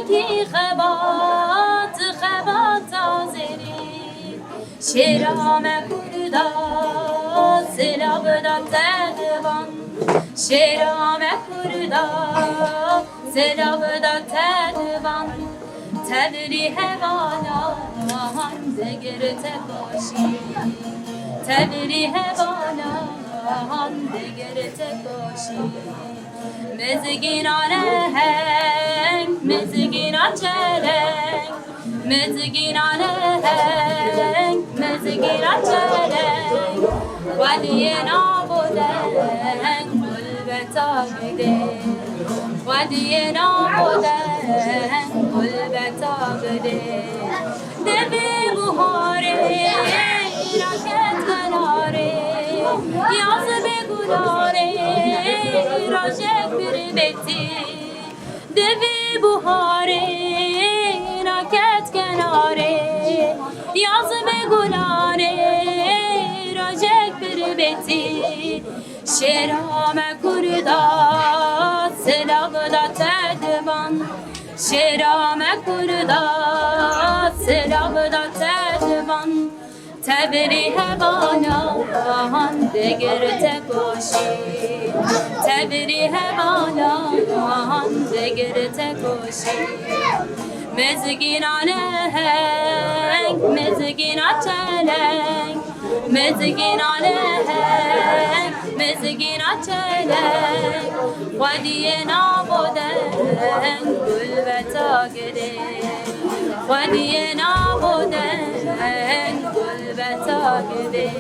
کی خبات آزری شیرام کردا سلاب دا تهوان شیرام کردا سلاب دا تهوان تبری هوانا دگر تباشی تبری هوانا دگر تباشی مزگینان هنگ مزگینان چلنگ مزگینان هنگ مزگینان چلنگ ولی نابودن گلبتا بده ولی نابودن گلبتا بده دبی بهاره راکت کناره یاز بگلاره راجک bir beti devi buhare raket kenare yaz ve gulare rajek bir beti şerame kurda selavda tedvan şerame kurda selavda tedvan تبری هوانا دگر تکوشی تبری هوانا دگر تکوشی مزگینان هنگ مزگینان چلنگ مزگینان هنگ مزگینان چلنگ ودی نابودن گلبتا گده ودی نابودن گلبتا گده